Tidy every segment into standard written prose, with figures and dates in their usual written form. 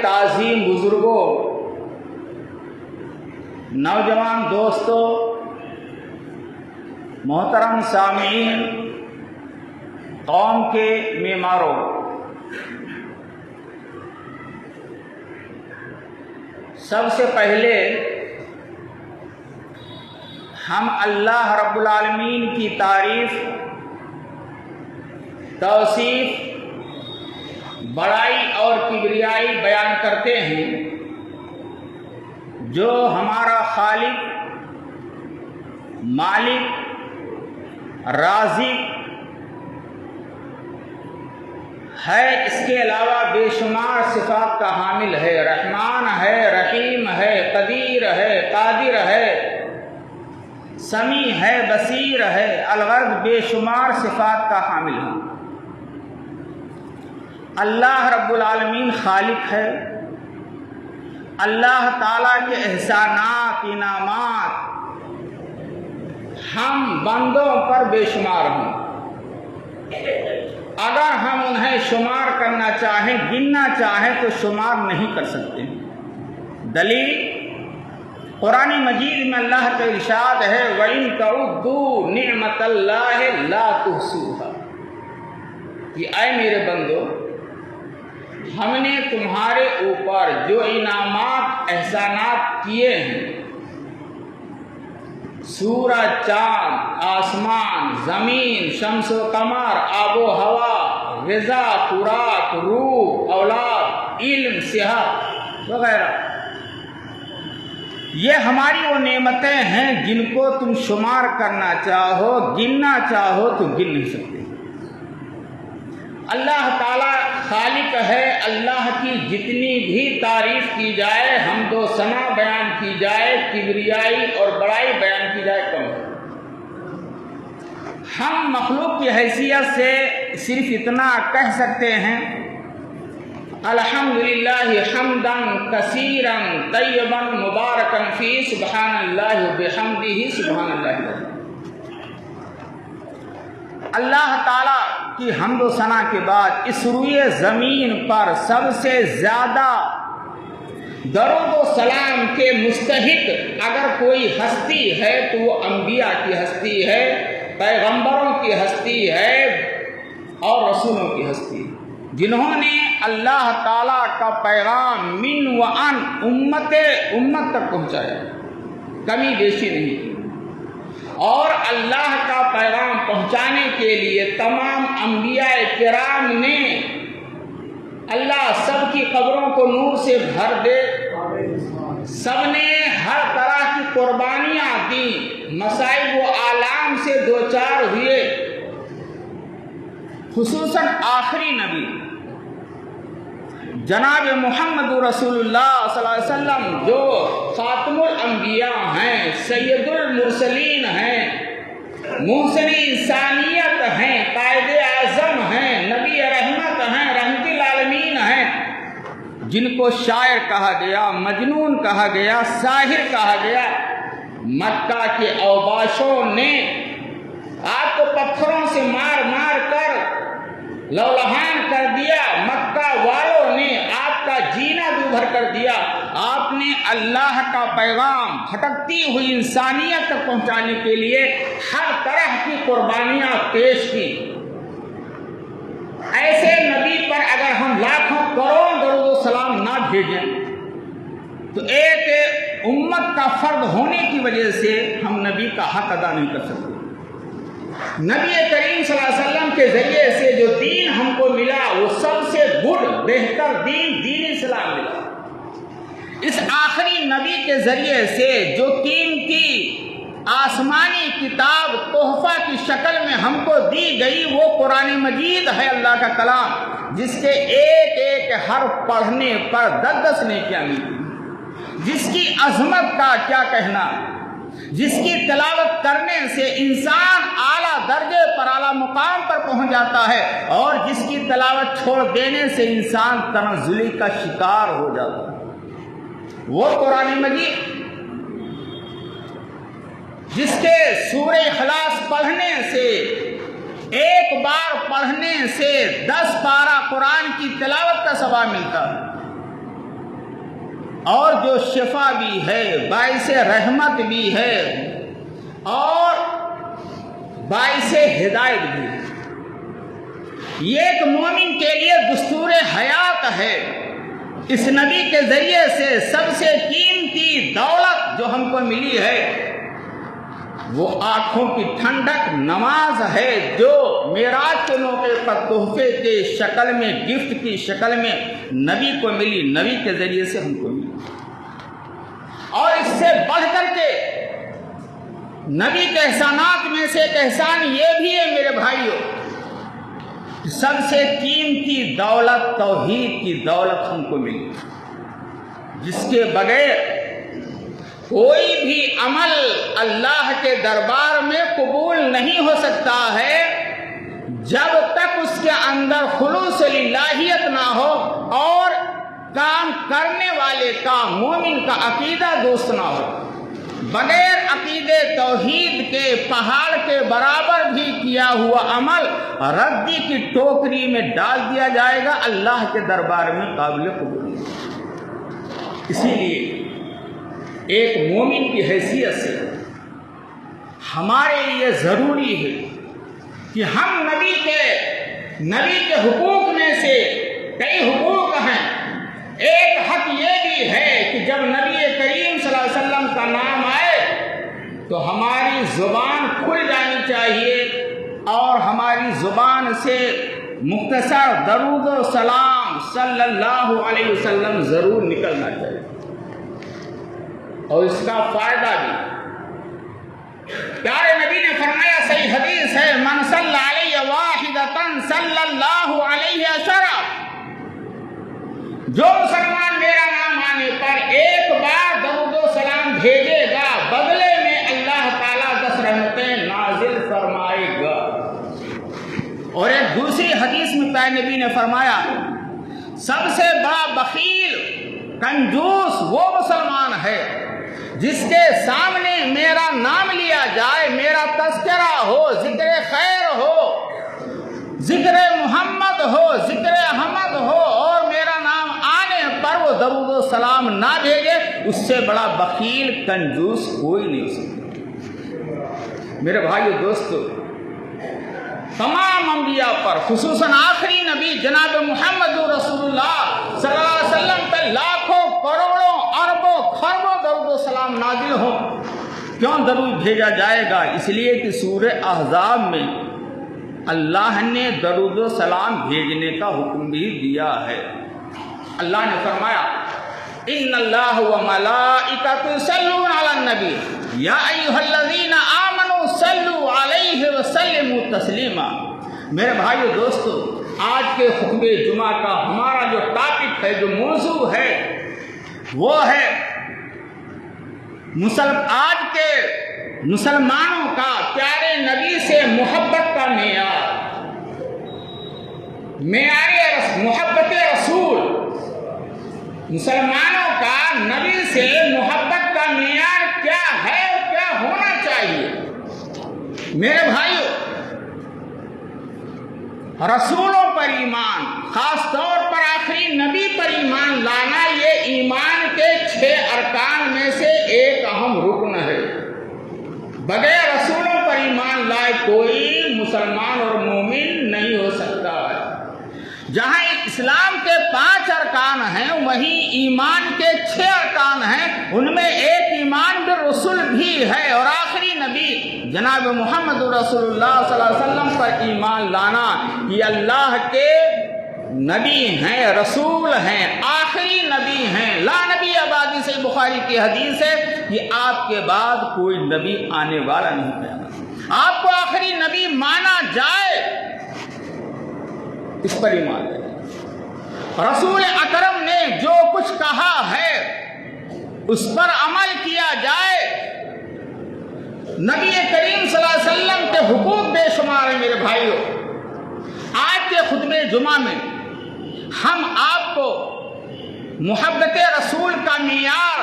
تعظیم بزرگوں، نوجوان دوستوں، محترم سامعین، قوم کے معماروں، سب سے پہلے ہم اللہ رب العالمین کی تعریف، توصیف، بڑائی اور کبریائی بیان کرتے ہیں جو ہمارا خالق، مالک، رازق ہے۔ اس کے علاوہ بے شمار صفات کا حامل ہے، رحمان ہے، رحیم ہے، قدیر ہے، قادر ہے، سمیع ہے، بصیر ہے، الغرض بے شمار صفات کا حامل ہے۔ اللہ رب العالمین خالق ہے۔ اللہ تعالیٰ کے احسانات، انعامات ہم بندوں پر بے شمار ہیں۔ اگر ہم انہیں شمار کرنا چاہیں، گننا چاہیں تو شمار نہیں کر سکتے۔ دلیل قرآن مجید میں اللہ کا ارشاد ہے وَإِن تَعُدُّوا نِعْمَتَ اللَّهِ لَا تُحْصُوهَا، کہ اے میرے بندو، ہم نے تمہارے اوپر جو انعامات، احسانات کیے ہیں، سورج، چاند، آسمان، زمین، شمس و قمر، آب و ہوا، غذا، خوراک، روح، اولاد، علم، صحت وغیرہ، یہ ہماری وہ نعمتیں ہیں جن کو تم شمار کرنا چاہو، گننا چاہو تو گن نہیں سکتے۔ اللہ تعالیٰ خالق ہے۔ اللہ کی جتنی بھی تعریف کی جائے، حمد و ثنا بیان کی جائے، کبریائی اور بڑائی بیان کی جائے، کم ہے۔ ہم مخلوق کی حیثیت سے صرف اتنا کہہ سکتے ہیں الحمدللہ حمدا کثیرا طیبا مبارکا فی سبحان اللہ وبحمدہ سبحان اللہ۔ اللہ تعالیٰ کی حمد و ثنا کے بعد اس روئے زمین پر سب سے زیادہ درود و سلام کے مستحق اگر کوئی ہستی ہے تو وہ انبیاء کی ہستی ہے، پیغمبروں کی ہستی ہے اور رسولوں کی ہستی ہے، جنہوں نے اللہ تعالیٰ کا پیغام من و ان امت تک پہنچایا، کمی بیشی نہیں کی۔ اور اللہ کا پیغام پہنچانے کے لیے تمام انبیاء کرام نے اللہ سب کی قبروں کو نور سے بھر دے، سب نے ہر طرح کی قربانیاں دیں، مصائب و آلام سے دوچار ہوئے، خصوصاً آخری نبی جناب محمد رسول اللہ صلی اللہ علیہ وسلم جو خاتم الانبیاء ہیں، سید المرسلین ہیں، محسن انسانیت ہیں، قائد اعظم ہیں، نبی رحمت ہیں، رحمت للعالمین ہیں، جن کو شاعر کہا گیا، مجنون کہا گیا، ساحر کہا گیا، مکہ کے اوباشوں نے آپ کو پتھروں سے مار مار کر لولہان کر دیا، مکہ والوں نے آپ کا جینا دوبھر کر دیا۔ آپ نے اللہ کا پیغام بھٹکتی ہوئی انسانیت تک پہنچانے کے لیے ہر طرح کی قربانیاں پیش کی۔ ایسے نبی پر اگر ہم لاکھوں کروڑ درود و سلام نہ بھیجیں تو ایک امت کا فرد ہونے کی وجہ سے ہم نبی کا حق ادا نہیں کر سکتے۔ نبی کریم صلی اللہ علیہ وسلم کے ذریعے سے جو دین ہم کو ملا وہ سب سے بہتر دین اسلام ملا۔ اس آخری نبی کے ذریعے سے جو قیمتی آسمانی کتاب تحفہ کی شکل میں ہم کو دی گئی وہ قرآن مجید ہے، اللہ کا کلام، جس کے ایک ایک حرف پڑھنے پر 10 نیکیاں ملتی، جس کی عظمت کا کیا کہنا، جس کی تلاوت کرنے سے انسان اعلیٰ درجے پر، اعلیٰ مقام پر پہنچ جاتا ہے، اور جس کی تلاوت چھوڑ دینے سے انسان تنزلی کا شکار ہو جاتا ہے، وہ قرآن مجید جس کے سورہ اخلاص پڑھنے سے، ایک بار پڑھنے سے 10 پارہ قرآن کی تلاوت کا ثواب ملتا ہے۔ اور جو شفا بھی ہے، باعث رحمت بھی ہے اور باعث ہدایت بھی ہے۔ یہ ایک مومن کے لیے دستور حیات ہے۔ اس نبی کے ذریعے سے سب سے قیمتی دولت جو ہم کو ملی ہے وہ آنکھوں کی ٹھنڈک نماز ہے، جو معراج کے موقع پر تحفے کے شکل میں، گفٹ کی شکل میں نبی کو ملی، نبی کے ذریعے سے ہم کو ملی۔ اور اس سے بڑھ کر کے نبی کے احسانات میں سے ایک احسان یہ بھی ہے میرے بھائیوں، سب سے قیمتی دولت توحید کی دولت ہم کو ملی، جس کے بغیر کوئی بھی عمل اللہ کے دربار میں قبول نہیں ہو سکتا ہے جب تک اس کے اندر خلوص للہیت نہ ہو اور کام کرنے والے کا، مومن کا عقیدہ درست نہ ہو۔ بغیر عقیدے توحید کے پہاڑ کے برابر بھی کیا ہوا عمل ردی کی ٹوکری میں ڈال دیا جائے گا، اللہ کے دربار میں قابل قبول نہیں۔ اسی لیے ایک مومن کی حیثیت سے ہمارے لیے ضروری ہے کہ ہم نبی کے حقوق میں سے کئی حقوق ہیں۔ ایک حق یہ بھی ہے کہ جب نبی کریم صلی اللہ علیہ وسلم کا نام آئے تو ہماری زبان کھل جانی چاہیے اور ہماری زبان سے مختصر درود و سلام صلی اللہ علیہ وسلم ضرور نکلنا چاہیے۔ اور اس کا فائدہ بھی پیارے نبی نے فرمایا، صحیح حدیث ہے، من صلی علیہ واحدۃ صلی اللہ علیہ عشرہ، جو مسلمان میرا نام آنے پر ایک بار درود و سلام بھیجے گا، بدلے میں اللہ تعالیٰ 10 رحمتیں نازل فرمائے گا۔ اور ایک دوسری حدیث میں پیارے نبی نے فرمایا، سب سے بڑا بخیل، کنجوس وہ مسلمان ہے جس کے سامنے میرا نام لیا جائے، میرا تذکرہ ہو، ذکر خیر ہو، ذکر محمد ہو، ذکر احمد ہو، اور میرا نام آنے پر وہ درود و سلام نہ بھیجے، اس سے بڑا بخیل کنجوس کوئی نہیں ہو سکتا۔ میرے بھائیو دوستو، تمام انبیاء پر، خصوصاً آخری نبی جناب محمد رسول اللہ صلی اللہ علیہ وسلم پہ لاکھوں کروڑوں اربوں خربوں درود و سلام نازل ہو۔ کیوں درود بھیجا جائے گا؟ اس لیے کہ سورہ احزاب میں اللہ نے درود و سلام بھیجنے کا حکم بھی دیا ہے۔ اللہ نے فرمایا، ان اللہ وملائکۃ یصلون علی النبی یا ایھا الذین آمنوا صلوا علیہ وسلموا تسلیما۔ میرے بھائیو دوستو، آج کے خطبہ جمعہ کا ہمارا جو ٹاپک ہے، جو موضوع ہے، وہ ہے آج کے مسلمانوں کا پیارے نبی سے محبت کا محبت رسول۔ مسلمانوں کا نبی سے محبت کا معیار کیا ہے اور کیا ہونا چاہیے؟ میرے بھائیو، رسولوں پر ایمان، خاص طور پر آخری نبی پر ایمان لانا، یہ ایمان کے 6 ارکان میں سے ایک اہم رکن ہے۔ بغیر رسولوں پر ایمان لائے کوئی مسلمان اور مومن نہیں ہو سکتا ہے۔ جہاں اسلام کے 5 ارکان ہیں، وہیں ایمان کے 6 ارکان ہیں۔ ان میں ایک ایمان بالرسول بھی ہے، اور آخری نبی جناب محمد رسول اللہ صلی اللہ علیہ وسلم پر ایمان لانا، یہ اللہ کے نبی ہیں، رسول ہیں، آخری نبی ہیں۔ لا نبی بعدی، سے بخاری کی حدیث ہے کہ آپ کے بعد کوئی نبی آنے والا نہیں قیامت۔ آپ کو آخری نبی مانا جائے، اس پر ایمان ہے۔ رسول اکرم نے جو کچھ کہا ہے اس پر عمل کیا جائے۔ نبی کریم صلی اللہ علیہ وسلم کے حقوق بے شمار ہیں میرے بھائیوں۔ آج کے خطبہ جمعہ میں ہم آپ کو محبت رسول کا معیار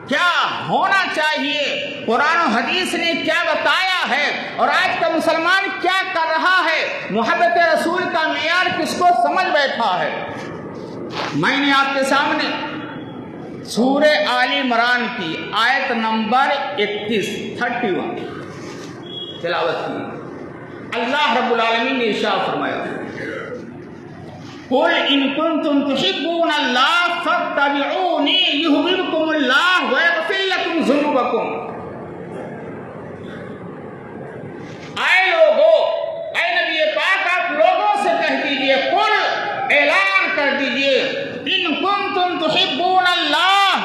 کیا ہونا چاہیے، قرآن و حدیث نے کیا بتایا ہے، اور آج کا مسلمان کیا کر رہا ہے، محبت رسول کا معیار کس کو سمجھ بیٹھا ہے، میں نے آپ کے سامنے سورہ آل عمران کی آیت نمبر 31 تلاوت کی۔ اللہ رب العالمین نے ارشاد فرمایا قل ان کنتم تحبون اللہ فاتبعونی یحببکم اللہ ویغفر لکم ذنوبکم۔ اے لوگو، اے نبی پاک آپ لوگوں سے کہہ دیجئے، قل اعلان کر دیجئے، ان کنتم تحبون اللہ،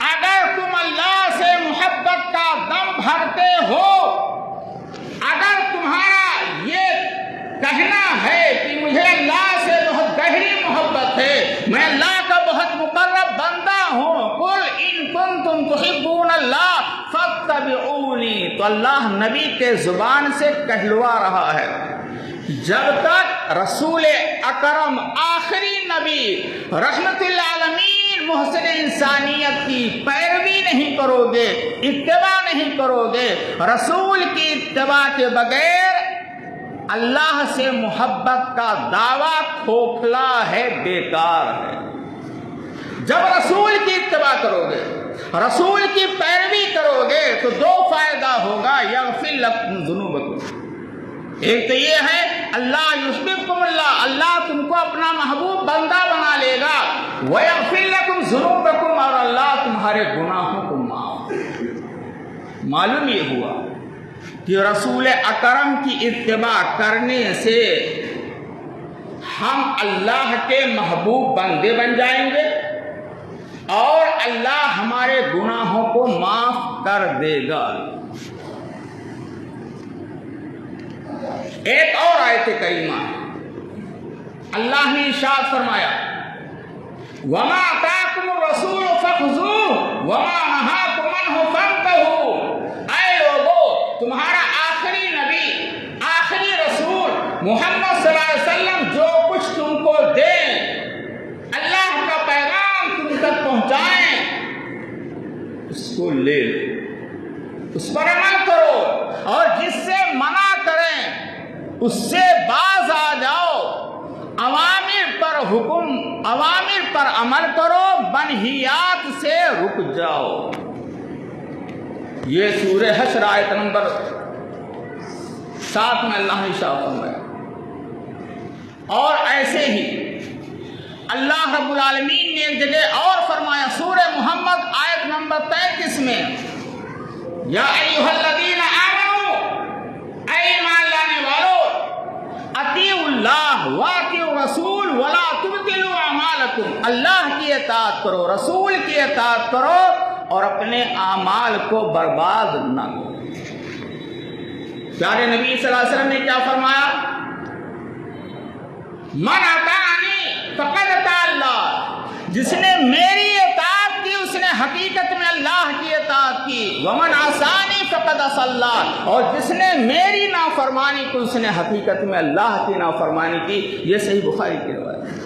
اگر تم اللہ سے محبت کا دم بھرتے ہو، اگر تمہارا یہ کہنا ہے کہ مجھے اللہ سے بہت گہری محبت ہے، میں اللہ کا بہت مقرب بندہ ہوں، قل ان کنتم تحبون اللہ فاتبعونی، تو اللہ نبی کے زبان سے کہلوا رہا ہے جب تک رسول اکرم آخری نبی رحمت للعالمین محسن انسانیت کی پیروی نہیں کرو گے، اتباع نہیں کرو گے، رسول کی اتباع کے بغیر اللہ سے محبت کا دعویٰ کھوکھلا ہے، بیکار ہے۔ جب رسول کی اتباع کرو گے، رسول کی پیروی کرو گے تو دو فائدہ ہوگا، یغفر لکم ذنوبکم، ایک تو یہ ہے اللہ یحببکم اللہ، اللہ تم کو اپنا محبوب بندہ بنا لے گا، ویغفر لکم ذنوبکم، اور اللہ تمہارے گناہوں کو معاف۔ معلوم یہ ہوا کہ رسول اکرم کی اتباع کرنے سے ہم اللہ کے محبوب بندے بن جائیں گے اور اللہ ہمارے گناہوں کو معاف کر دے گا۔ ایک اور آیت کریمہ اللہ نے ارشاد فرمایا وَمَا آتَاكُمُ الرَّسُولُ فَخُذُوهُ وَمَا نَهَاكُمْ عَنْهُ فَانْتَهُوا، اے لوگو، تمہارا آخری نبی، آخری رسول محمد صلی اللہ علیہ وسلم جو کچھ تم کو دیں، اللہ کا پیغام تم تک پہنچائیں، اس کو لے لو، اس پر عمل کرو، اور جس سے منع کریں اس سے باز آ جاؤ، اوامر پر عمل کرو، منہیات سے رک جاؤ۔ یہ سورہ حشر آیت نمبر 7 میں اللہ نے ارشاد فرمایا۔ اور ایسے ہی اللہ رب العالمین نے ایک جگہ اور فرمایا سورہ محمد آیت نمبر 33 میں، یا ایھا الذین آمنوا، اے ایمان لانے والو، اطیعوا اللہ واطیعوا الرسول ولا تبطلوا اعمالکم، اللہ کی اطاعت کرو، رسول کی اطاعت کرو اور اپنے اعمال کو برباد نہ کرو۔ پیارے نبی صلی اللہ علیہ وسلم نے کیا فرمایا؟ من اطاعنی فقد اطاع اللہ، جس نے میری اطاعت کی اس نے حقیقت میں اللہ کی اطاعت کی، ومن عصانی فقد عصى اللہ، اور جس نے میری نافرمانی کی اس نے حقیقت میں اللہ کی نافرمانی کی۔ یہ صحیح بخاری کی روایت ہے۔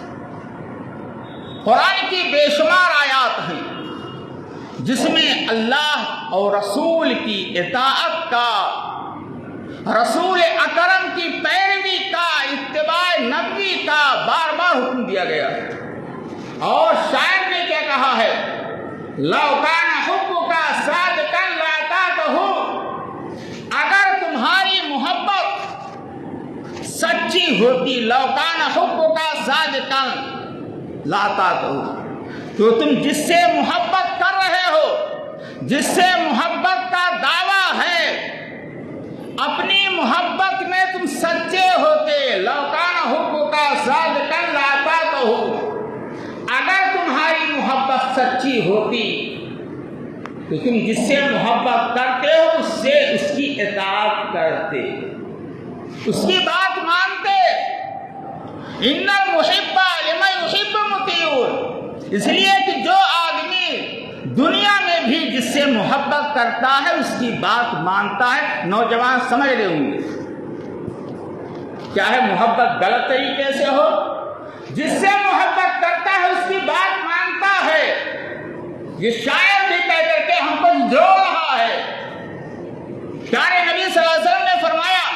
قرآن کی بے شمار آیات ہیں جس میں اللہ اور رسول کی اطاعت کا، رسول اکرم کی پیروی کا، اتباع نبوی کا بار بار حکم دیا گیا ہے۔ اور شاعر نے کیا کہا ہے؟ لَوْ كَانَ حُبُّكَ صَادِقًا لَأَطَعْتَهُ، اگر تمہاری محبت سچی ہوتی، لَوْ كَانَ حُبُّكَ صَادِقًا لَأَطَعْتَهُ، تو تم جس سے محبت کر رہے ہو، جس سے محبت کا دعویٰ ہے، اپنی محبت میں تم سچے ہوتے، لَوْ كَانَ حُبُّكَ صَادِقًا لَأَطَعْتَهُ، اگر تمہاری محبت سچی ہوتی تو تم جس سے محبت کرتے ہو اس سے اس کی اطاعت کرتے، اس کی بات مانتے۔ ان المحب لمن يحب مطیع، اس لیے کہ جو آدمی دنیا میں بھی جس سے محبت کرتا ہے اس کی بات مانتا ہے۔ نوجوان سمجھ رہے ہوں گے، چاہے محبت غلط طریقے سے ہو، جس سے محبت کرتا ہے اس کی بات مانتا ہے۔ یہ شاعر بھی کہہ کر کے ہم کو جو رہا ہے۔ پیارے نبی صلی اللہ علیہ وسلم نے فرمایا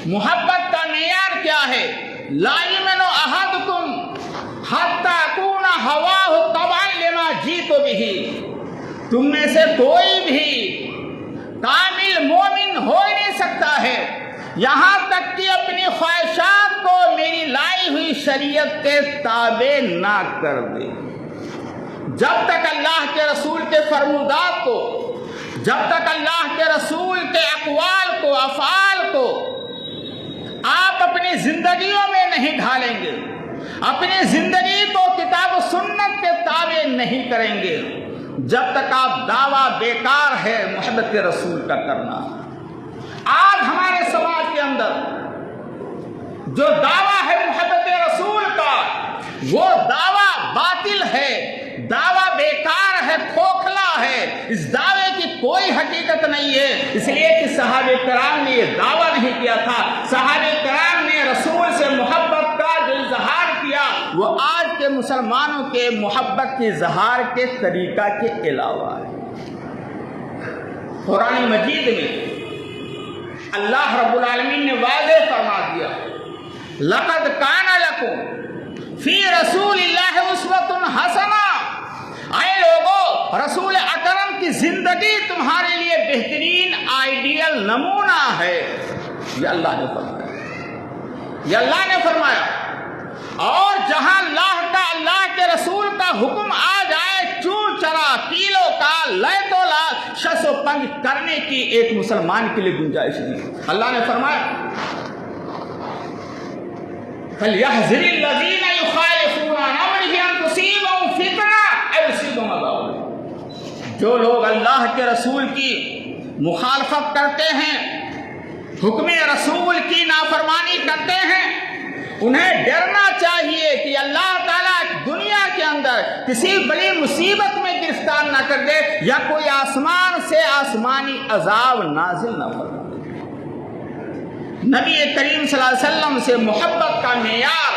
محبت کا معیار کیا ہے؟ لا یؤمن احدکم حتی یکون ہواہ تبعا تم میں سے کوئی بھی کامل مومن ہو ہی نہیں سکتا ہے یہاں تک کہ اپنی خواہشات کو میری لائی ہوئی شریعت کے تابع نہ کر دے۔ جب تک اللہ کے رسول کے فرمودات کو، جب تک اللہ کے رسول کے اقوال کو، افعال کو آپ اپنی زندگیوں میں نہیں ڈھالیں گے، اپنی زندگی کو کتاب و سنت کے تابع نہیں کریں گے، جب تک آپ دعویٰ بیکار ہے محبت رسول کا کرنا۔ آج ہمارے سماج کے اندر جو دعویٰ ہے محبت رسول کا، وہ دعویٰ باطل ہے، دعویٰ بیکار ہے، کھوکھلا ہے، اس دعوے کی کوئی حقیقت نہیں ہے، اس لیے کہ صحابہ کرام نے یہ دعویٰ نہیں کیا تھا۔ صحابہ کرام نے رسول سے محبت کا جو اظہار کیا وہ آج کے مسلمانوں کے محبت کے اظہار کے طریقہ کے علاوہ ہے۔ قرآن مجید میں اللہ رب العالمین نے واضح فرما دیا، لقد کان لکم فی رسول اللہ اسوۃ حسنہ، اے لوگوں رسول اکرم کی زندگی تمہارے لیے بہترین آئیڈیل نمونہ ہے۔ یہ اللہ نے فرمایا، یہ اللہ نے فرمایا۔ اور جہاں اللہ کے رسول کا حکم آ جائے، چور چرا کیلو کا لے تو لا شس و پنج کرنے کی ایک مسلمان کے لیے گنجائش نہیں۔ اللہ نے فرمایا فَلْيَحْذَرِ الَّذِينَ يُخَالِفُونَ عَنْ أَمْرِهِ أَن تُصِيبَهُمْ فِتْنَةٌ أَوْ يُصِيبَهُمْ عَذَابٌ۔ جو لوگ اللہ کے رسول کی مخالفت کرتے ہیں، حکم رسول کی نافرمانی کرتے ہیں، انہیں ڈرنا چاہیے کہ اللہ تعالیٰ دنیا کے اندر کسی بڑی مصیبت میں گرفتار نہ کر دے، یا کوئی آسمان سے آسمانی عذاب نازل نہ فرمائے۔ نبی کریم صلی اللہ علیہ وسلم سے محبت کا معیار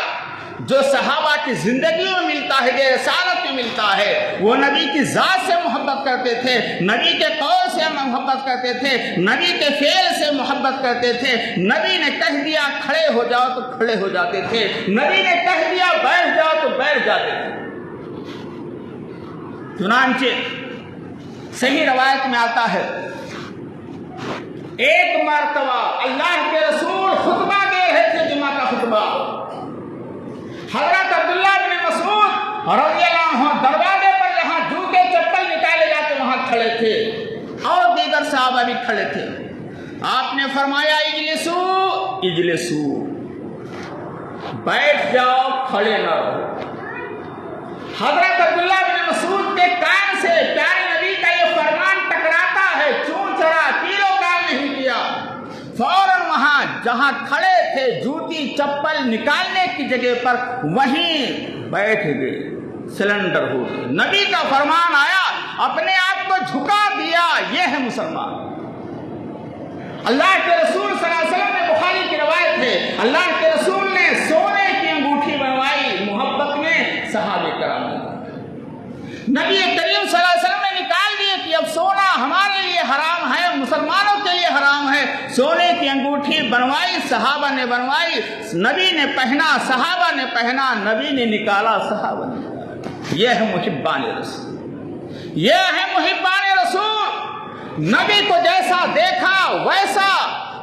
جو صحابہ کی زندگی میں ملتا ہے، جو رسالت میں ملتا ہے، وہ نبی کی ذات سے محبت کرتے تھے، نبی کے قول سے محبت کرتے تھے، نبی کے فعل سے محبت کرتے تھے۔ نبی نے کہہ دیا کھڑے ہو جاؤ تو کھڑے ہو جاتے تھے، نبی نے کہہ دیا بیٹھ جاؤ تو بیٹھ جاتے تھے۔ چنانچہ صحیح روایت میں آتا ہے، ایک مرتبہ اللہ کے رسول خطبہ دے رہے تھے، جمعہ کا خطبہ۔ حضرت عبداللہ بن مسعود رضی اللہ عنہ دروازے پر جہاں جوتے چپل نکالے جاتے وہاں کھڑے تھے، اور دیگر صحابہ بھی کھڑے تھے۔ آپ نے فرمایا اجلسو اجلسو، بیٹھ جاؤ، کھڑے نہ رہو۔ حضرت عبداللہ بن مسعود کے کان سے پیارے نبی کا یہ فرمان ٹکراتا ہے، چون چرا کیلو کام نہیں کیا، فوراً وہاں جہاں کھڑے تھے جوتی چپل نکالنے کی جگہ پر وہیں بیٹھ گئے، سلنڈر ہو گئے۔ نبی کا فرمان آیا، اپنے آپ کو جھکا دیا، یہ ہے مسلمان۔ اللہ کے رسول صلی اللہ علیہ وسلم نے، بخاری کی روایت ہے، اللہ کے رسول نے سونے کی انگوٹھی بنوائی محبت میں صحابہ کرام نے۔ نبی کریم صلی اللہ علیہ وسلم نے نکال دیے کہ اب سونا ہمارے لیے حرام ہے، مسلمانوں کے لیے حرام ہے۔ سونے کی انگوٹھی بنوائی، صحابہ نے بنوائی، نبی نے پہنا، صحابہ نے پہنا، نبی نے نکالا، صحابہ نے نکالا۔ یہ ہے محبان رسول، یہ ہے محبان رسول۔ نبی کو جیسا دیکھا ویسا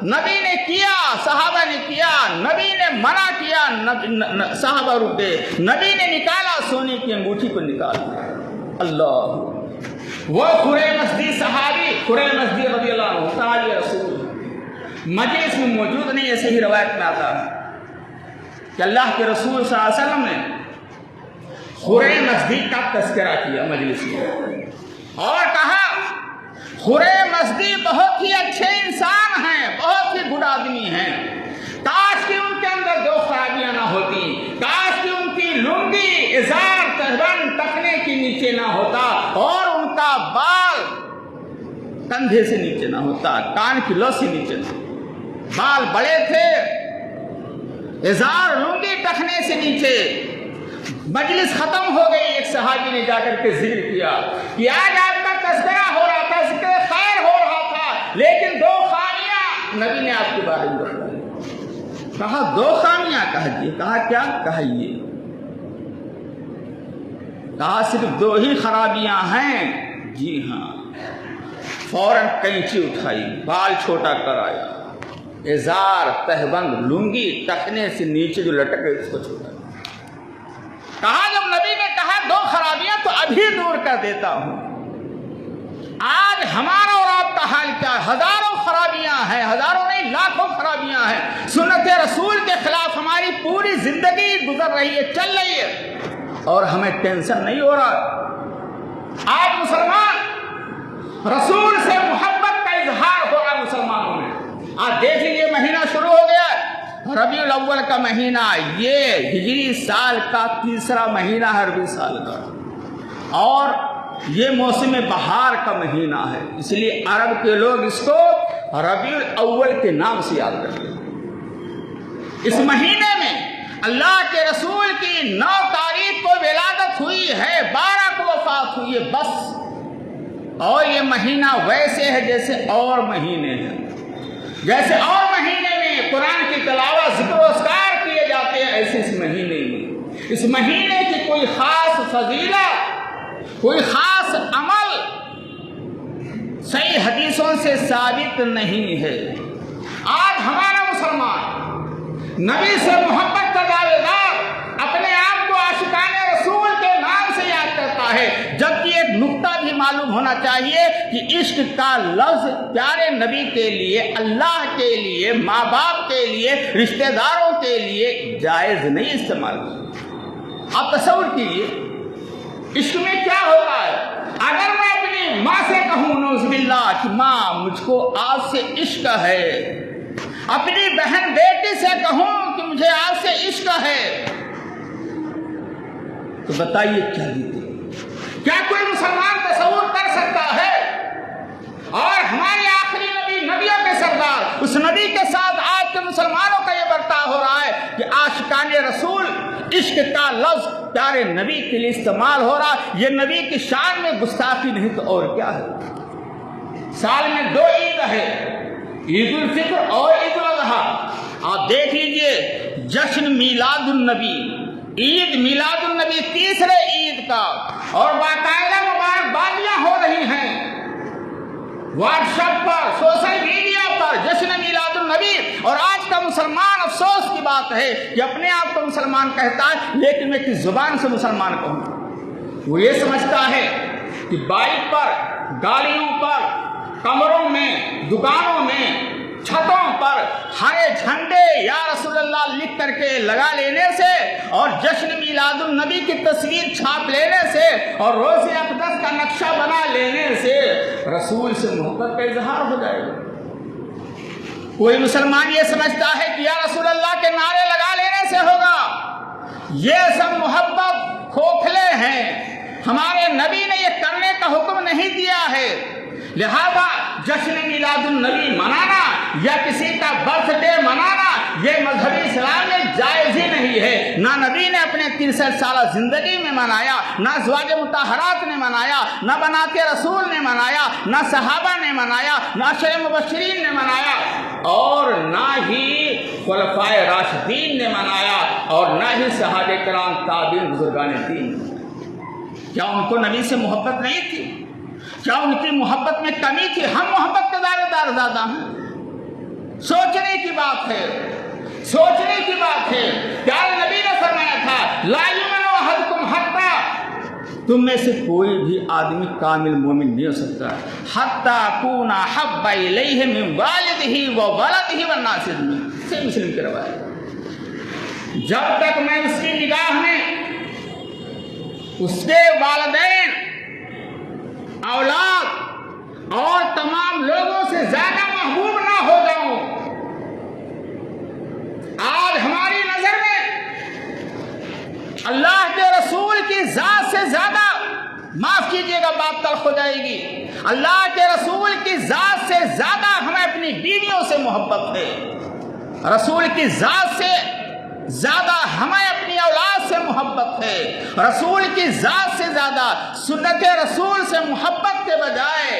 نبی نے کیا، صحابہ نے کیا، نبی نے منع کیا، صحابہ رکے، نبی نے نکالا، سونے کی انگوٹھی کو نکالا۔ اللہ، وہ خریم ازدی صحابی، خریم ازدی رضی اللہ عنہ تاج رسول، مجلس میں موجود نہیں ہے، صحیح روایت میں آتا ہے کہ اللہ کے رسول صلی اللہ علیہ وسلم نے خریم ازدی کا تذکرہ کیا مجلس میں، اور کہا خریم ازدی بہت ہی اچھے انسان ہیں، بہت ہی گڈ آدمی ہیں، کاش کہ ان کے اندر دو خرابیاں نہ ہوتی، کاش کہ ان کی لنگی ازار تہبند ٹکنے کے نیچے نہ ہوتا، اور ان کا بال کندھے سے نیچے نہ ہوتا، کان کی لو سے نیچے نہ ہوتا، بال بڑے تھے، ازار لنگی ٹکنے سے نیچے۔ مجلس ختم ہو گئی، ایک صحابی نے جا کر کے ذکر کیا کہ آج آپ کا تذکرہ ہو رہا تھا، ذکر خیر ہو رہا تھا، لیکن دو خامیاں نبی نے آپ کے بارے میں بتائی۔ کہا دو خامیاں، کہا کیا؟ کہا یہ، کہا صرف دو ہی خرابیاں ہیں، جی ہاں، فوراً کینچی اٹھائی، بال چھوٹا کر آیا، ازار تہبند لنگی ٹکنے سے نیچے جو لٹک گئی اس کو چھوٹا کہا۔ جب نبی نے کہا 2 خرابیاں تو ابھی دور کر دیتا ہوں۔ آج ہمارا اور آپ کا حال کیا ہے؟ ہزاروں خرابیاں ہیں، ہزاروں نہیں لاکھوں خرابیاں ہیں، سنت رسول کے خلاف ہماری پوری زندگی گزر رہی ہے، چل رہی ہے، اور ہمیں ٹینشن نہیں ہو رہا۔ آج مسلمان رسول سے محبت کا اظہار ہو رہا ہے مسلمانوں میں۔ آج دیکھ لیجیے مہینہ شروع ہو گیا ہے، ربیع الاول کا مہینہ، یہ ہجری سال کا 3را مہینہ ہے ربیع سال کا، اور یہ موسم بہار کا مہینہ ہے، اس لیے عرب کے لوگ اس کو ربیع الاول کے نام سے یاد کرتے ہیں۔ اس مہینے میں اللہ کے رسول کی 9 تاریخ کو ولادت ہوئی ہے، 12 کو وفات ہوئی ہے بس، اور یہ مہینہ ویسے ہے جیسے اور مہینے ہیں، جیسے اور مہینے میں قرآن کی تلاوت ذکر و اذکار کیے جاتے ہیں، ایسے اس مہینے میں، اس مہینے کی کوئی خاص فضیلت، کوئی خاص عمل صحیح حدیثوں سے ثابت نہیں ہے۔ آج ہمارا مسلمان نبی سے محبت کا دعوے دار اپنے آپ کو عاشقان رسول کے نام سے یاد کرتا ہے، جبکہ ایک نقطہ بھی معلوم ہونا چاہیے کہ عشق کا لفظ پیارے نبی کے لیے، اللہ کے لیے، ماں باپ کے لیے، رشتہ داروں کے لیے جائز نہیں استعمال کیا۔ آپ تصور کیجیے عشق میں کیا ہوتا ہے۔ اگر میں اپنی ماں سے کہوں نعوذ باللہ کہ ماں مجھ کو آپ سے عشق ہے، اپنی بہن بیٹی سے کہوں کہ مجھے آپ سے عشق ہے، تو بتائیے کیا دیتے؟ کیا کوئی مسلمان تصور کر سکتا ہے؟ اور ہمارے آخری نبی، نبیوں کے سردار، اس نبی کے ساتھ آج کے مسلمانوں کا یہ برتاؤ ہو رہا ہے کہ عاشقان رسول، عشق کا لفظ پیارے نبی کے لیے استعمال ہو رہا ہے۔ یہ نبی کی شان میں گستاخی نہیں تو اور کیا ہے؟ سال میں 2 عید ہے، عید الفطر اور عید الاضحیٰ۔ آپ دیکھ لیجئے جشن میلاد النبی، عید میلاد النبی 3رے عید کا، اور باقاعدہ مبارکبادیاں ہو رہی ہیں واٹس ایپ پر، سوشل میڈیا پر، جشن میلاد النبی۔ اور آج کا مسلمان، افسوس کی بات ہے کہ اپنے آپ کو مسلمان کہتا ہے، لیکن میں کس زبان سے مسلمان کہوں؟ وہ یہ سمجھتا ہے کہ بائک پر، گاڑیوں پر، کمروں میں، دکانوں میں، چھتوں پر ہرے جھنڈے یا رسول اللہ لکھ کر کے لگا لینے سے، اور جشن میلاد النبی کی تصویر چھاپ لینے سے، اور روز اقدس کا نقشہ بنا لینے سے رسول سے محبت کا اظہار ہو جائے گا۔ کوئی مسلمان یہ سمجھتا ہے کہ یا رسول اللہ کے نعرے لگا لینے سے ہوگا، یہ سب محبت کھوکھلے ہیں، ہمارے نبی نے یہ کرنے کا حکم نہیں دیا ہے، لہذا جشن میلاد النبی منانا یا کسی کا برتھ ڈے منانا یہ مذہبی اسلام میں جائز ہی نہیں ہے۔ نہ نبی نے اپنے 63 سالہ زندگی میں منایا، نہ ازواج مطہرات نے منایا، نہ بنات رسول نے منایا، نہ صحابہ نے منایا، نہ عشرہ مبشرین نے منایا، اور نہ ہی خلفائے راشدین نے منایا، اور نہ ہی صحابہ کرام تابعین بزرگان دین۔ کیا ان کو نبی سے محبت نہیں تھی؟ کیا ان کی محبت میں کمی تھی؟ ہم محبت کے دعوے دار زیادہ ہیں۔ سوچنے کی بات ہے، سوچنے کی بات ہے۔ پیارے نبی نے فرمایا تھا لا یؤمن احدکم حتی، تم میں سے کوئی بھی آدمی کامل مومن نہیں ہو سکتا حتی اکون احب الیہ من والدہ و ولدہ والناس اجمعین، سے مسلم کی روایت۔ جب تک میں اس کی نگاہ میں اس کے والدین، اولاد اور تمام لوگوں سے زیادہ محبوب نہ ہو جاؤں۔ آج ہماری نظر میں اللہ کے رسول کی ذات سے زیادہ، معاف کیجیے گا بات تلخ ہو جائے گی، اللہ کے رسول کی ذات سے زیادہ ہمیں اپنی بیویوں سے محبت ہے، رسول کی ذات سے زیادہ ہمیں اپنی اولاد سے محبت ہے، رسول کی ذات سے زیادہ سنت رسول سے محبت کے بجائے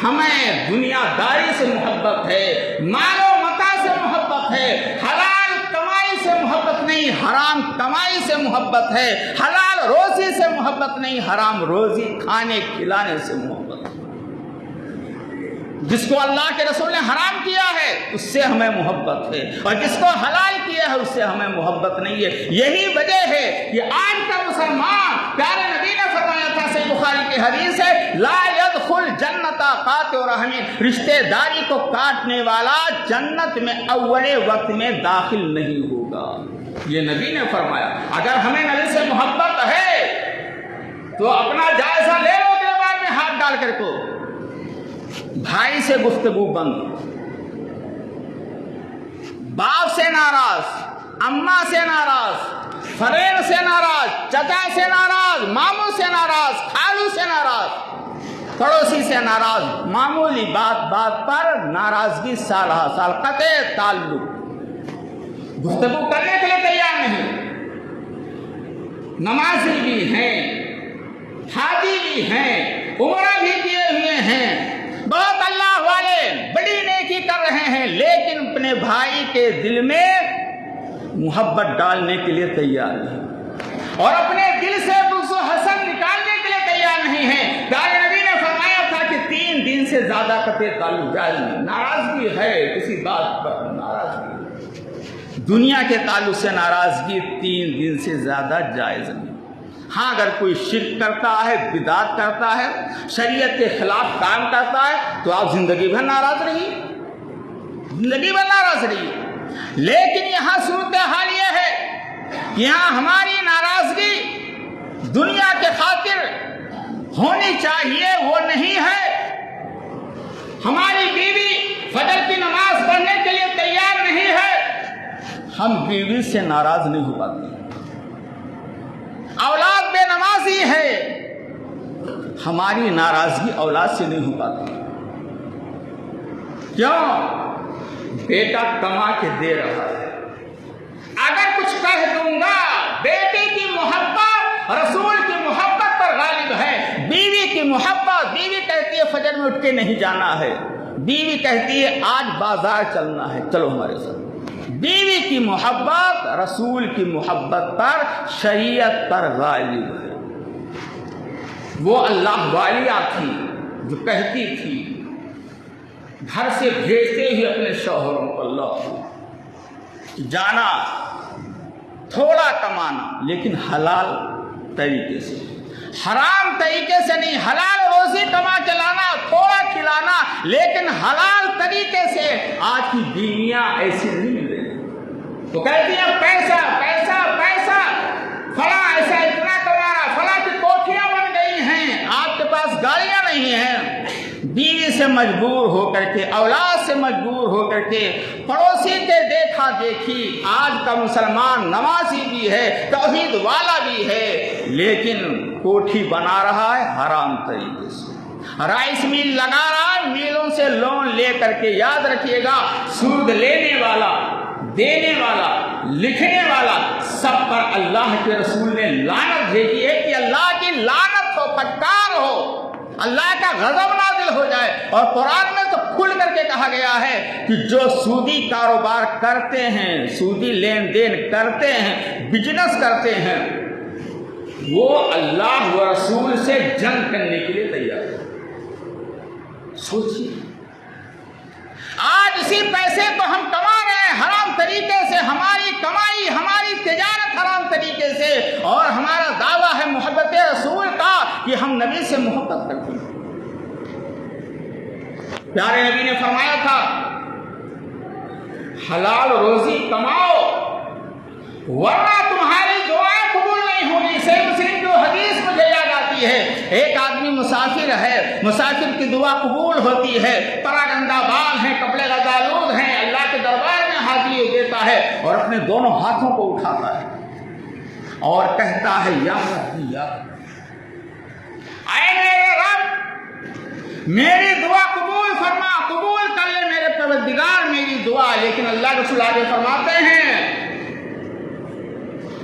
ہمیں دنیا داری سے محبت ہے، مال و متاع سے محبت ہے، حلال کمائی سے محبت نہیں نہیں، حرام کمائی سے محبت ہے، حلال روزی سے محبت نہیں، حرام روزی کھانے کھلانے سے محبت ہے۔ جس کو اللہ کے رسول نے حرام کیا ہے اس سے ہمیں محبت ہے، اور جس کو حلال کیا ہے اس سے ہمیں محبت نہیں ہے۔ یہی وجہ ہے کہ آج کا مسلمان، پیارے نبی نے فرمایا تھا، صحیح بخاری کی حدیث ہے، لا يدخل جنت قاطع رحم، رشتہ داری کو کاٹنے والا جنت میں اول وقت میں داخل نہیں ہوگا۔ یہ نبی نے فرمایا۔ اگر ہمیں نبی سے محبت ہے تو اپنا جائزہ لے لو دیوار میں ہاتھ ڈال کر کو۔ بھائی سے گفتگو بند، باپ سے ناراض، اماں سے ناراض، فرینڈ سے ناراض، چچا سے ناراض، ماموں سے ناراض، خالو سے ناراض، پڑوسی سے ناراض، معمولی بات پر ناراضگی سالہ سال، قطع تعلق، گفتگو کرنے کے لیے تیار نہیں۔ نمازی بھی ہیں، حاجی بھی ہیں، عمرہ بھی کیے ہوئے ہیں، بہت اللہ والے بڑی نیکی کر رہے ہیں، لیکن اپنے بھائی کے دل میں محبت ڈالنے کے لیے تیار نہیں، اور اپنے دل سے بغض و حسد نکالنے کے لیے تیار نہیں ہے۔ پیارے نبی نے فرمایا تھا کہ 3 دن سے زیادہ قطع تعلق جائز نہیں۔ ناراضگی ہے کسی بات پر، ناراضگی دنیا کے تعلق سے، ناراضگی 3 دن سے زیادہ جائز نہیں۔ ہاں اگر کوئی شرک کرتا ہے، بدعت کرتا ہے، شریعت کے خلاف کام کرتا ہے تو آپ زندگی بھر ناراض رہیے، زندگی بھر ناراض رہیے۔ لیکن یہاں صورتحال یہ ہے کہ یہاں ہماری ناراضگی دنیا کے خاطر ہونی چاہیے، وہ نہیں ہے۔ ہماری بیوی فجر کی نماز پڑھنے کے لیے تیار نہیں ہے، ہم بیوی سے ناراض نہیں ہو پاتے۔ اولاد بے نمازی ہے، ہماری ناراضگی اولاد سے نہیں ہو پاتی۔ کیوں؟ بیٹا کما کے دے رہا ہے، اگر کچھ کہہ دوں گا، بیٹے کی محبت رسول کی محبت پر غالب ہے۔ بیوی کی محبت، بیوی کہتی ہے فجر میں اٹھ کے نہیں جانا ہے، بیوی کہتی ہے آج بازار چلنا ہے، چلو ہمارے ساتھ۔ بیوی کی محبت رسول کی محبت پر، شریعت پر غالب ہے۔ وہ اللہ والیہ تھی جو کہتی تھی، گھر سے بھیجتے ہی اپنے شوہروں کو، اللہ جانا، تھوڑا کمانا لیکن حلال طریقے سے، حرام طریقے سے نہیں، حلال روزی کما کے لانا، تھوڑا کھلانا لیکن حلال طریقے سے۔ آج کی بیویاں ایسی نہیں مل رہی، وہ کہتی ہیں پیسہ پیسہ پیسہ، فلاں ایسا اتنا کما رہا، فلاں کی کوٹھیاں بن گئی ہیں، آپ کے پاس گاڑیاں نہیں ہیں۔ بیوی سے مجبور ہو کر کے، اولاد سے مجبور ہو کر کے، پڑوسی کے دیکھا دیکھی، آج کا مسلمان نمازی بھی ہے، توحید والا بھی ہے، لیکن کوٹھی بنا رہا ہے حرام طریقے سے، رائس میل لگا رہا ہے، میلوں سے لون لے کر کے۔ یاد رکھیے گا، سود لینے والا، دینے والا، لکھنے والا، سب پر اللہ کے رسول نے لعنت بھیجی ہے کہ اللہ کی لعنت ہو، پھٹکار ہو، اللہ کا غضب نازل ہو جائے۔ اور قرآن میں تو کھل کر کے کہا گیا ہے کہ جو سودی کاروبار کرتے ہیں، سودی لین دین کرتے ہیں، بزنس کرتے ہیں، وہ اللہ و رسول سے جنگ کرنے کے لیے تیار ہے۔ سوچیے، آج اسی پیسے کو ہم کما رہے ہیں حرام طریقے سے، ہماری کمائی، ہماری تجارت حرام طریقے سے، اور ہمارا دعویٰ ہے محبت رسول کا کہ ہم نبی سے محبت کرتے ہیں۔ پیارے نبی نے فرمایا تھا حلال روزی کماؤ ورنہ تمہاری دعائیں قبول نہیں ہوگی۔ صحیح مسلم کی حدیث مجھے یاد آتی ہے، ایک آدمی مسافر ہے، مسافر کی دعا قبول ہوتی ہے، پراگندہ بال ہیں، کپڑے غدالود ہیں، اللہ کے دربار میں حاضری دیتا ہے اور اپنے دونوں ہاتھوں کو اٹھاتا ہے اور کہتا ہے یا رب، یا اے میرے رب، میری دعا قبول فرما، قبول کر لے میرے پروردگار میری دعا۔ لیکن اللہ رسول آگے فرماتے ہیں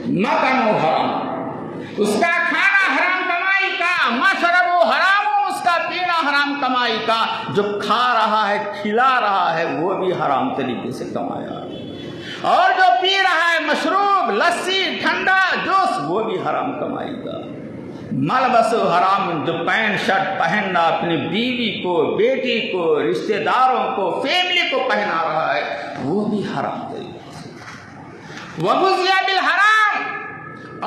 مطعم حرام، اس کا کھانا حرام کمائی کا، مشرب حرام، اس کا پینا حرام کمائی کا، جو کھا رہا ہے، کھلا رہا ہے، وہ بھی حرام طریقے سے کمایا۔ اور جو پی رہا ہے مشروب، لسی، ٹھنڈا، جوس، وہ بھی حرام کمائی کا۔ ملبس حرام، جو پینٹ شرٹ پہننا اپنی بیوی کو، بیٹی کو، رشتہ داروں کو، فیملی کو پہنا رہا ہے، وہ بھی حرام طریقے سے۔ وغذی بالحرام،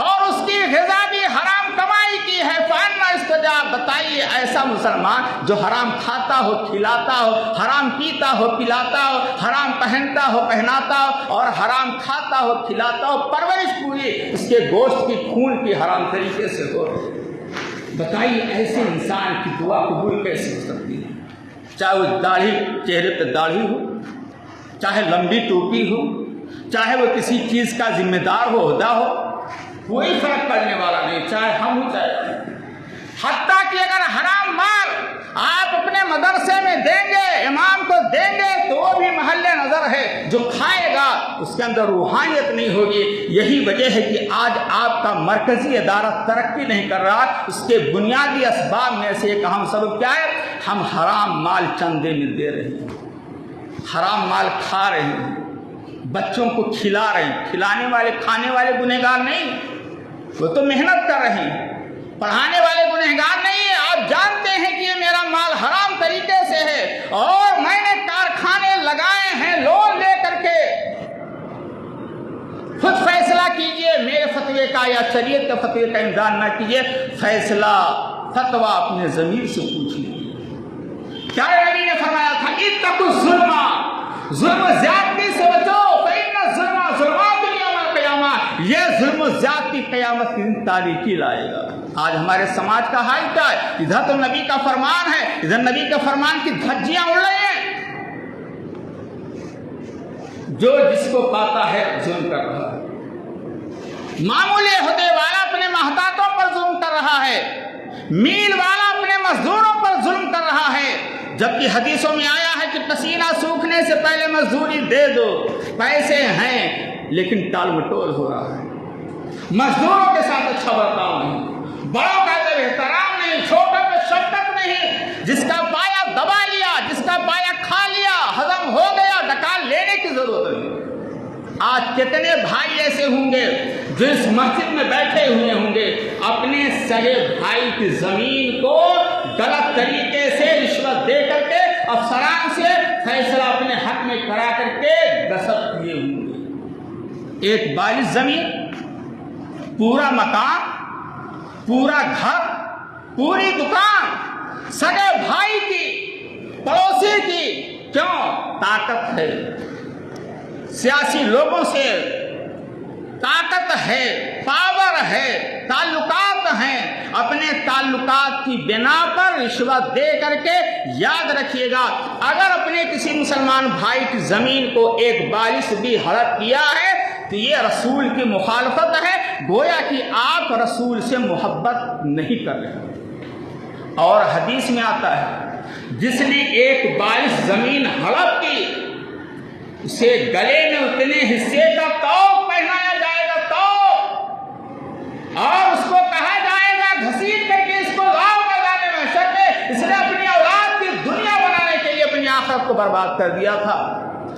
اور اس کی غذا بھی حرام کمائی کی ہے۔ فانا استجاب، بتائیے ایسا مسلمان جو حرام کھاتا ہو، کھلاتا ہو، حرام پیتا ہو، پلاتا ہو، حرام پہنتا ہو، پہناتا ہو، اور حرام کھاتا ہو، کھلاتا ہو، پرورش پوری اس کے گوشت کی، خون کی حرام طریقے سے ہو، بتائیے ایسے انسان کی دعا قبول کیسے ہو سکتی ہے؟ چاہے وہ داڑھی، چہرے پہ داڑھی ہو، چاہے لمبی ٹوپی ہو، چاہے وہ کسی چیز کا ذمہ دار ہو، عہدہ ہو، کوئی فرق پڑنے والا نہیں، چاہے ہم ہوں چاہے۔ حتیٰ کہ اگر حرام مال آپ اپنے مدرسے میں دیں گے، امام کو دیں گے، تو وہ بھی محل نظر ہے، جو کھائے گا اس کے اندر روحانیت نہیں ہوگی۔ یہی وجہ ہے کہ آج آپ کا مرکزی ادارہ ترقی نہیں کر رہا۔ اس کے بنیادی اسباب میں سے ایک اہم سبب کیا ہے؟ ہم حرام مال چندے میں دے رہے ہیں، حرام مال کھا رہے ہیں، بچوں کو کھلا رہے ہیں۔ کھلانے والے، کھانے والے گنہگار نہیں، وہ تو محنت کر رہے ہیں، پڑھانے والے گنہگار نہیں ہیں۔ آپ جانتے ہیں کہ یہ میرا مال حرام طریقے سے ہے اور میں نے کارخانے لگائے ہیں لون لے کر کے۔ خود فیصلہ کیجئے، میرے فتوے کا یا شریعت کے فتوے کا امداد نہ کیجئے، فیصلہ فتویٰ اپنے ضمیر سے پوچھیے۔ پیارے نبی نے فرمایا تھا اتقوا الظلم، ظلم زیادتی سے بچو، فإن الظلم ظلمات یوم القیامہ، یہ ظلم و زیادتی قیامت کے دن تاریکی لائے گا۔ آج ہمارے سماج کا حال کیا ہے؟ ادھر تو نبی کا فرمان ہے، ادھر نبی کے فرمان کی دھجیاں اڑ رہی ہیں، جو جس کو پاتا ہے ظلم کر رہا ہے۔ معمولی عہدے والا اپنے محتاطوں پر ظلم کر رہا ہے، میل والا اپنے مزدوروں پر ظلم کر رہا ہے، جبکہ حدیثوں میں آیا ہے کہ پسینہ سوکھنے سے پہلے مزدوری دے دو، پیسے ہیں لیکن ٹال مٹول ہو رہا ہے، مزدوروں کے ساتھ اچھا برتاؤ نہیں، بڑوں کا ادب احترام نہیں، چھوٹوں پہ شفقت نہیں، جس کا پایا دبا لیا، جس کا پایا کھا لیا، ہضم ہو گیا، ڈکال لینے کی ضرورت نہیں۔ آج کتنے بھائی ایسے ہوں گے جو اس مسجد میں بیٹھے ہوئے ہوں گے، اپنے سگے بھائی کی زمین کو غلط طریقے سے رشوت دے کر کے افسران سے فیصلہ اپنے حق میں کرا کر کے غصب کیے ہوں گے۔ ایک بالغ زمین، پورا مکان، پورا گھر، پوری دکان سگے بھائی کی، پڑوسی کی، کیوں؟ طاقت ہے، سیاسی لوگوں سے طاقت ہے، پاور ہے، تعلقات ہیں، اپنے تعلقات کی بنا پر رشوت دے کر کے۔ یاد رکھیے گا، اگر اپنے کسی مسلمان بھائی کی زمین کو ایک بارش بھی ہڑپ کیا ہے تو یہ رسول کی مخالفت ہے، گویا کہ آپ رسول سے محبت نہیں کر رہے۔ اور حدیث میں آتا ہے جس نے ایک بارش زمین ہڑپ کی، اسے گلے میں اتنے حصے کا توق پہنایا جائے گا، توق، اور اس کو کہا جائے گا گھسیٹ کر کے اس کو لاؤ میدان محشر میں، اس نے اپنی اولاد کی دنیا بنانے کے لیے اپنی آخرت کو برباد کر دیا تھا۔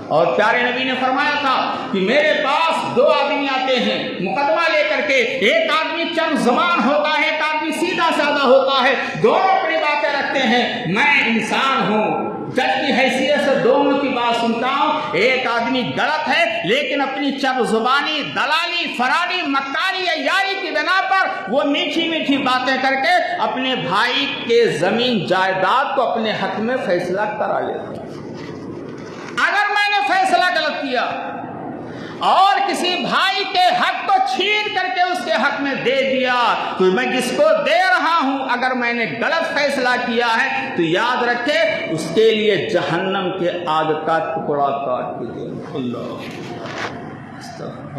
اور پیارے نبی نے فرمایا تھا کہ میرے پاس دو آدمی آتے ہیں مقدمہ لے کر کے، ایک آدمی چند زبان ہوتا ہے، ایک آدمی سیدھا سادہ ہوتا ہے، دونوں اپنی باتیں رکھتے ہیں، میں انسان ہوں، جج کی حیثیت سے دونوں کی بات سنتا ہوں۔ ایک آدمی غلط ہے لیکن اپنی چر زبانی، دلالی، فراری، مکاری، عیاری کی بنا پر وہ میٹھی میٹھی باتیں کر کے اپنے بھائی کے زمین جائیداد کو اپنے حق میں فیصلہ کرا لیتا ہے۔ اگر میں نے فیصلہ غلط کیا اور کسی بھائی کے حق کو چھین کر کے اس کے حق میں دے دیا تو میں جس کو دے رہا ہوں، اگر میں نے غلط فیصلہ کیا ہے تو یاد رکھے اس کے لیے جہنم کے آگ کا ٹکڑا کاٹ کے دے۔ اللہ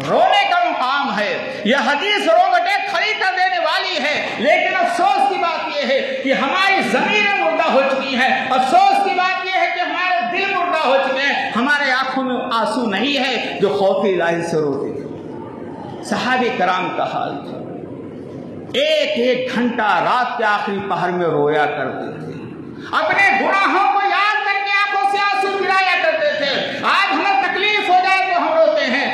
رونے کا مقام ہے، یہ حدیث روگٹے کھڑی کر دینے والی ہے، لیکن افسوس کی بات یہ ہے کہ ہماری زمینیں مردہ ہو چکی ہیں، افسوس کی بات یہ ہے کہ ہمارے دل مردہ ہو چکے ہیں، ہمارے آنکھوں میں آنسو نہیں ہے جو خوف الہی سے روتے تھے۔ صحابہ کرام کا حال تھا، ایک ایک گھنٹہ رات کے آخری پہر میں رویا کرتے تھے، اپنے گناہوں کو یاد کر کے آنکھوں سے آنسو گرایا کرتے تھے۔ آج ہمیں تکلیف ہو جائے تو ہم روتے ہیں،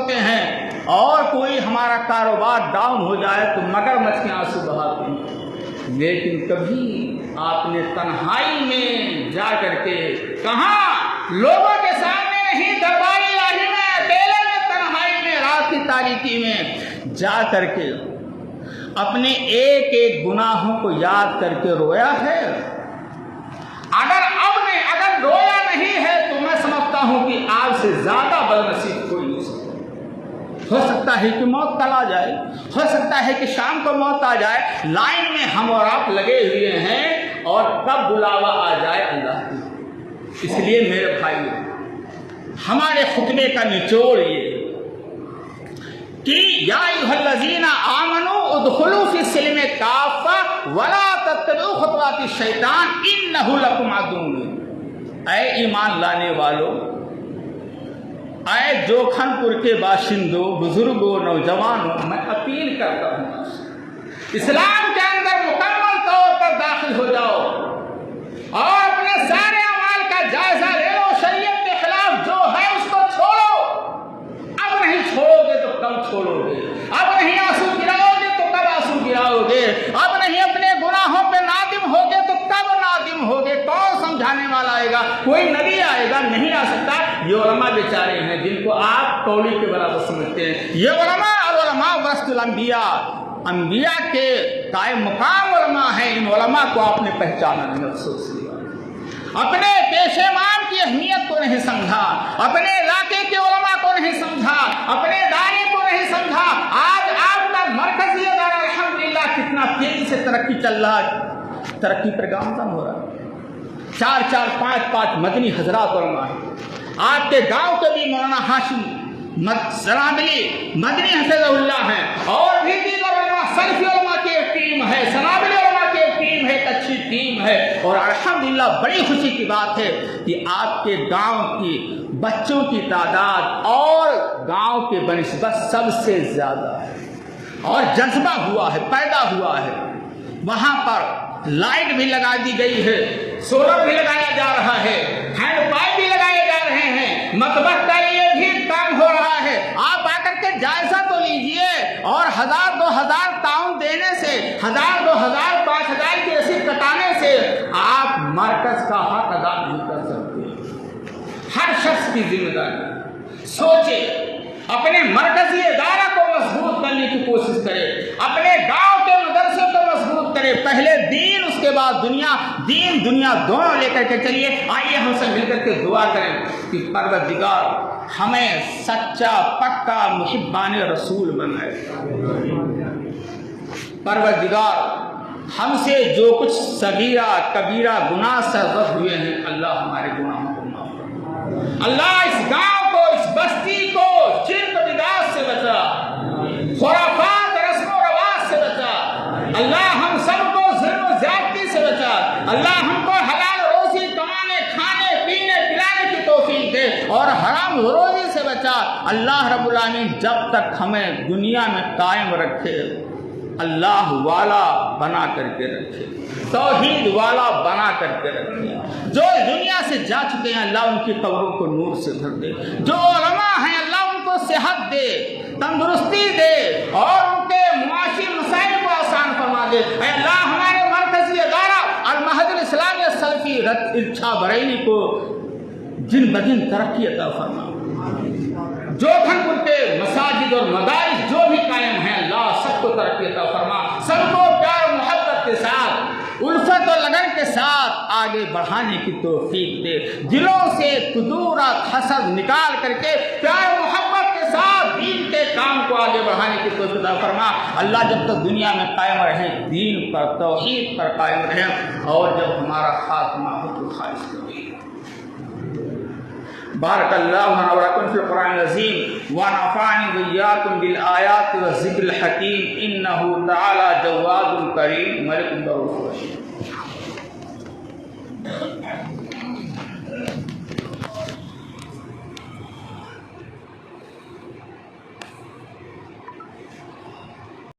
ہوتے ہیں اور کوئی ہمارا کاروبار ڈاؤن ہو جائے تو مگر مچھ کے آنسو بہاتے ہیں، لیکن کبھی آپ نے تنہائی میں جا کر کے کہاں لوگوں کے سامنے نہیں، دربار الہی میں اکیلے میں تنہائی میں رات کی تاریکی میں جا کر کے اپنے ایک ایک گناہوں کو یاد کر کے رویا ہے؟ اگر رویا نہیں ہے تو میں سمجھتا ہوں کہ آپ سے زیادہ بدنصیب کوئی نہیں سکتا۔ ہو سکتا ہے کہ موت کل آ جائے، ہو سکتا ہے کہ شام کو موت آ جائے، لائن میں ہم اور آپ لگے ہوئے ہیں اور کب بلاوا آ جائے اللہ کی۔ اس لیے میرے بھائیو، ہمارے خطبے کا نچوڑ یہ کہ یا ایھا الذین آمنوا ادخلوا فی السلم کافۃ ولا تتبعوا خطوات الشیطان انہ لکم عدو مبین۔ اے ایمان لانے والوں، اے جوکھن پور کے باشندوں، بزرگوں، نوجوانوں، میں اپیل کرتا ہوں اسلام کے اندر مکمل طور پر داخل ہو جاؤ اور اپنے سارے اعمال کا جائزہ لے لو، شریعت کے خلاف جو ہے اس کو چھوڑو۔ اب نہیں چھوڑو گے تو کب چھوڑو گے؟ اب نہیں آنسو گراؤ گے تو کب آنسو گراؤ گے؟ اب نہیں اپنے گناہوں پہ نادم ہوگے تو کب نادم ہوگے؟ کون سمجھانے والا آئے گا؟ کوئی نبی آئے گا؟ نہیں آ سکتا۔ یہ علماء بیچارے ہیں جن کو آپ کوڑی کے برابر سمجھتے ہیں، یہ علماء اور علماء ورثۃ الانبیاء، انبیاء کے قائم مقام علماء ہیں۔ ان علماء کو آپ نے پہچانا نہیں، افسوس لیا، اپنے پیش امام کی اہمیت کو نہیں سمجھا، اپنے علاقے کے علماء کو نہیں سمجھا، اپنے دانے کو نہیں سمجھا۔ آج آپ کا مرکزی ادارہ الحمدللہ کتنا تیزی سے ترقی چل رہا ہے، ترقی پر گامزن ہو رہا ہے۔ 4 5 مدنی حضرات علماء ہیں۔ آپ کے گاؤں کے بھی مولانا ہاشم سنابلی مدنی حفظ اللہ ہیں، اور بھی دیگر علماء، سلفی علماء کی ایک ٹیم ہے، سنابلی علماء کی ایک ٹیم ہے، ایک اچھی ٹیم ہے۔ اور الحمدللہ بڑی خوشی کی بات ہے کہ آپ کے گاؤں کی بچوں کی تعداد اور گاؤں کے بنسبت سب سے زیادہ ہے، اور جذبہ ہوا ہے، پیدا ہوا ہے۔ وہاں پر لائٹ بھی لگا دی گئی ہے، سولر بھی لگایا جا رہا ہے، ہینڈ پائپ بھی لگائے جا رہے ہیں، مطبخ کا یہ بھی کام ہو رہا ہے۔ آپ آ کر کے جائزہ تو لیجئے، اور 1000 2000 تعاون دینے سے، 1000 2000 5000 کی رسید کٹانے سے آپ مرکز کا حق ادا نہیں کر سکتے۔ ہر شخص کی ذمہ داری سوچے، اپنے مرکزی ادارہ کو مضبوط کرنے کی کوشش کرے، اپنے گاؤں کے مدرسے کو مضبوط کرے۔ پہلے دین، اس کے بعد دنیا، دین دنیا دونوں لے کر کے چلیے۔ آئیے ہم سب مل کر کے دعا کریں کہ پروردگار ہمیں سچا پکا محبان رسول بنائے۔ پروردگار ہم سے جو کچھ صغیرہ کبیرہ گناہ سرزد ہوئے ہیں، اللہ ہمارے گناہوں کو معاف کر۔ اللہ اس گاؤں کو، اس بستی کو شرک بدعات سے بچا، خرافات رسم و رواج سے بچا۔ اللہ ہم سب کو ظلم و زیادتی سے بچا۔ اللہ ہم کو حلال روزی کمانے، کھانے پینے پلانے کی توفیق دے، اور حرام روزی سے بچا۔ اللہ رب العالمین جب تک ہمیں دنیا میں قائم رکھے، اللہ والا بنا کر کے رکھے، توحید والا بنا کر کے رکھے۔ جو دنیا سے جا چکے ہیں اللہ ان کی قبروں کو نور سے بھر دے۔ جو علماء ہیں اللہ ان کو صحت دے، تندرستی دے، اور ان کے معاشی مسائل کو آسان فرما دے۔ اے اللہ ہمارے مرکزی ادارہ المعہد الاسلامی السلفی ارچھا بریلی کو جن بدن ترقی عطا فرما۔ جوکھن پور کے مساجد اور مدارس جو بھی قائم ہیں اللہ سب کو ترقی عطا فرما، سب کو پیار محبت کے ساتھ، الفت اور لگن کے ساتھ آگے بڑھانے کی توفیق دے۔ دلوں سے قدورت حسد نکال کر کے پیار محبت کے ساتھ دین کے کام کو آگے بڑھانے کی توفیق عطا فرما۔ اللہ جب تک دنیا میں قائم رہے، دین پر توحید پر قائم رہے، اور جب ہمارا خاتمہ ہو تو خالص توحید۔ بارک اللہ لنا ولکم فی القرآن العظیم ونفعني وإياكم بالآیات والذکر الحکیم، انہ تعالی جواد کریم ملک رؤوف رحیم۔